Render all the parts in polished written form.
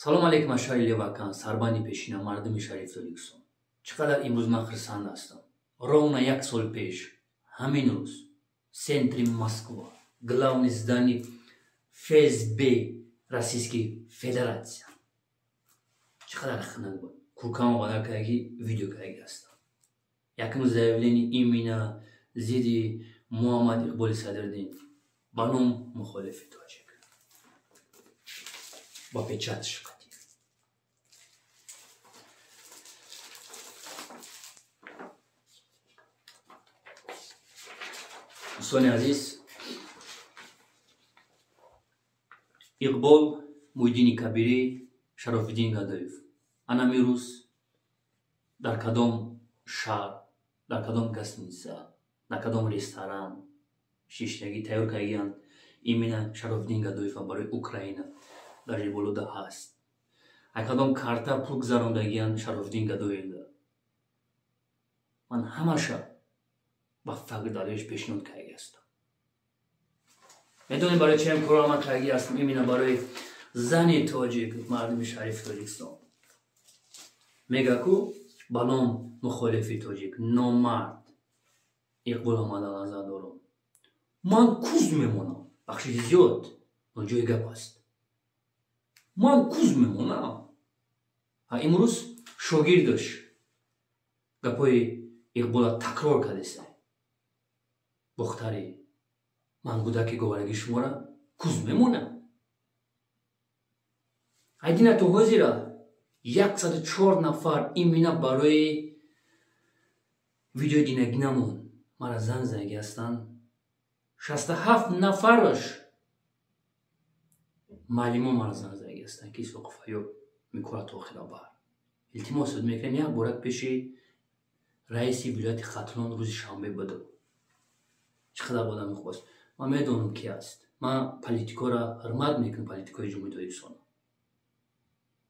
سلام علیکم اشایلی وکان سربانی پیشینم مردم شریف تولیکسون. چقدر امروز من خرسند هستم. ровно یک سال پیش همین روز центре Москва главное здание ФСБ Российской Федерации. چقدر خنک بود. کورکام وادار کردی ویدیو کردی هستم. یکم заявление именно زیدی محمد اقبال صدرالدین بانم مخالف تاجیک با پچتش کردیم. دوستان عزیز، اقبال محیدین کبیری شرافالدین گدایف انا میروز در کدام شهر، در کدام گستنیسه، در کدام رستوران شیشتگی تیار کردن ایمینا شرافالدین گدایف برای اوکراینا در جبولودا هست. کدام کارتا پول گذراندگیان شرافالدین گدایف من همشه با فقر داریش پیشنهاد کردی هستم. میدونی برای چه کار من کردی هستم؟ ایمینا برای زنی تاجیک مردم شریف تاجیکستان میگه کو بالام مخالفی تاجیک نامرد اقبال آمده نظر دارم. من کوز میمونم بخشی زیاد جای گپ است. من کوز میمونم. امروز شاگردش گپای اقبال تکرار کردیست. بختری من کودک گوارگی شما را کوز میمونم. ایدینا تو حاضره 104 نفر ایمینا برای ویدیو دینگی نمون مرا زن زنگی هستن. 67 نفرش معلمان مرا زن زنگی هستن که سوق فایو میکره تو خلابار. التماس میکنم یک بارک پیشی رئیس ولایت خطلان روز شنبه بده. چقدر بودم میخواست. من میدونم کی است. من پلیتیکا را حرمت میکنم. پلیتیکای جمهوری تولیکسون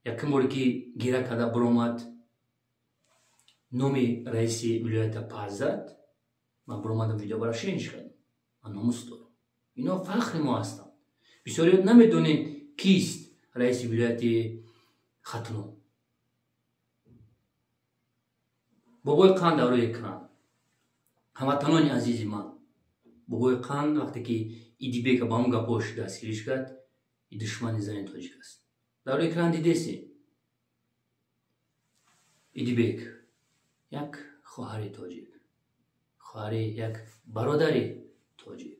یکم باری که گیره کده برامد نومی رئیس ولایت پرزد من برامدم ویدیو برای شینش کردم. من ناموس دارم. اینا فخر ما هستن. بسیاری نمیدونین کیست رئیس ولایت خطلان. بابای قند داره اکران هموطنان عزیز من. بابای قند وقتی که ایدیبک با هم گپاش دستگیرش کرد ای دشمن زن تاجیک است. در اکران دیدیسی ایدیبک یک خواهر تاجیک، خواهر یک برادر تاجیک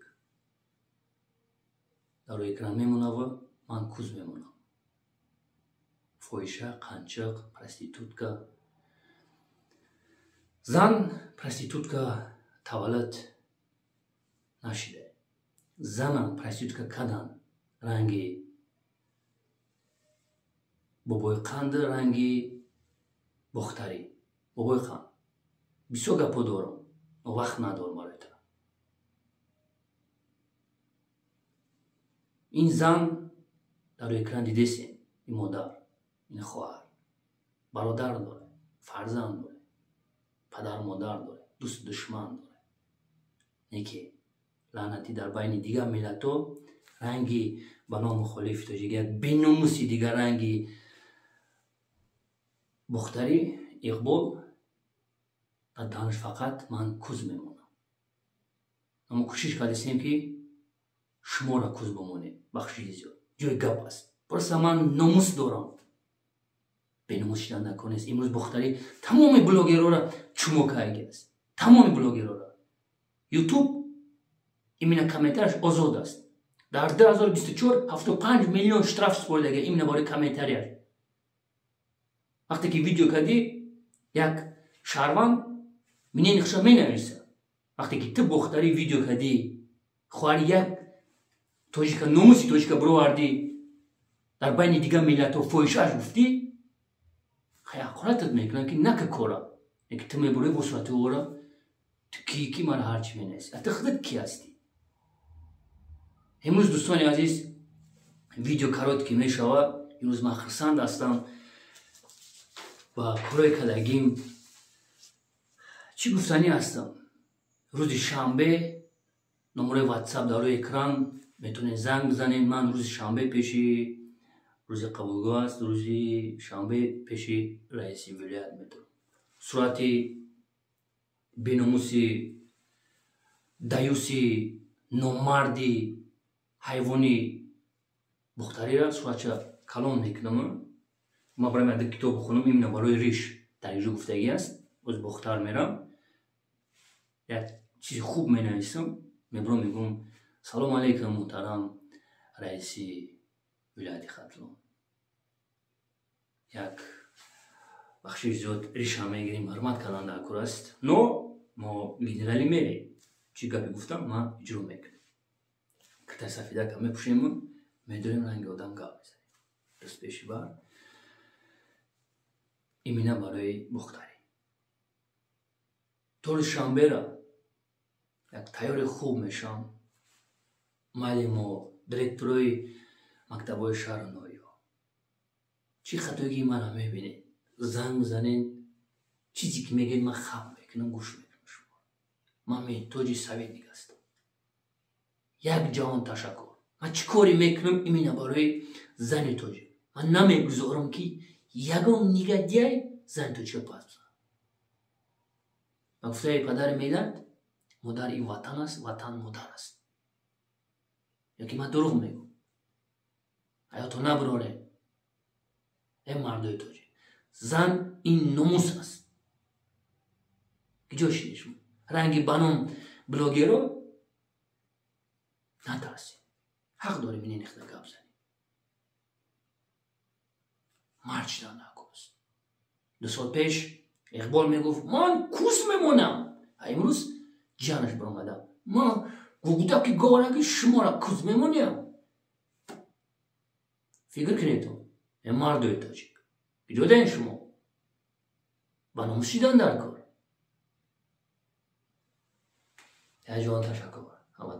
در اکران میمونه و من کوز میمونم. فویشه، قنچق، پرستیتوتکا زن پرستیتوتکا تولد نشده. زنم پرستیتوتکا کدن رنگی بابای قند رنگی بختری. بابای قند بسیار گپا دارم وقت ندارم برای تا. این زن در اکران دیدیسین. این مادر، این خواهر برادر داره، فرزند داره، پدر مادر داره، دوست دشمن داره. نیکی لعنتی در بین دیگر ملتو رنگی به نام مخالف تاجیک یک بیناموسی دیگر رنگی بختری اقبال در دانش فقط من کوز میمونم. اما کوشش کردیم که شما را کوز بمونه بخشی زیاد جای گپ است. پس من ناموس دارم. بیناموس شدن نکنید. امروز بختری تمام بلاگرها را چمو کردی است. تمام بلاگرها را یوتیوب ایمینا کامنترش آزاد است. در 2024 75 میلیون شتراف سپردگی ایمینا برای کامنتریش. وقتی که ویدیو کردی یک شهروند منی نقشه می نویسه. وقتی که تو بختری ویدیو کردی خواهر یک تاجیک ناموسی تاجیک برآوردی در بین دیگه ملت و فویشش گفتی خیلی حقارتت میکنن که نکه کارا که تو میبری بسوتی اورا تو کی من هرچی مینیست. ات خودت کی هستی؟ امروز دوستان عزیز ویدیو کارات که میشوه امروز من خرسند هستم و کارای کدگیم چی گفتنی هستم. روز شنبه نمره واتساپ در روی اکران میتونین زنگ بزنین. من روز شنبه پیشی روز قبولگاه است، روزی شنبه پیش رئیس ولایت میتونم صورت بیناموسی دیوسی نامردی حیوانی بختری را صورتش کلام میکنم. ما برای من کتاب بخونم این برای ریش در اینجا گفتگی است. از بختر میرم یک چیز خوب می نویسم، میبرم میگم سلام علیکم محترم رئیس ولایت ختلون، یک بخشی زیاد ریش هم میگیریم حرمت کردن در کور است. نو ما گنرالی میری چی گپی گفتم ما اجرا میکنیم. کتای سفیده که میپوشیم میدونیم رنگ آدم گپ میزنیم. دست پیشی بر ایمینه برای بختری طول شنبه را یک تیار خوب میشم. معلم و دیرکتورای مکتبای شهر نویا چی خطایی من میبینید زنگ زنین چیزی که میگین من خم میکنم گوش میکنم. شما من میتوجی سوید نگستم. یک جهان تشکر. من چی کاری میکنم ایمینه برای زن توجی. من نمیگذارم که یگان نگهدیای زن توجی پاس بزنم. من گفته پدر میلاد مادر این وطن است، وطن مادر است. یکی من دروغ میگم. آیا تو نبراره؟ این مردای توجی. زن این نموس است. که جاش نیشون. رنگی بانم بلوگیرو نترسی. حق داری منی نخده گپ زنی. مرد شدن نکوست. 2 سال پیش اقبال میگفت من کوس میمونم. امروز جانش برآمده. ما گفته که گوارگی شما را کوس میمونیم. فکر کنید تو. این مردای تاجیک. ایجاده این شما. بانم شدن در کار. یا جوان تشکر. همه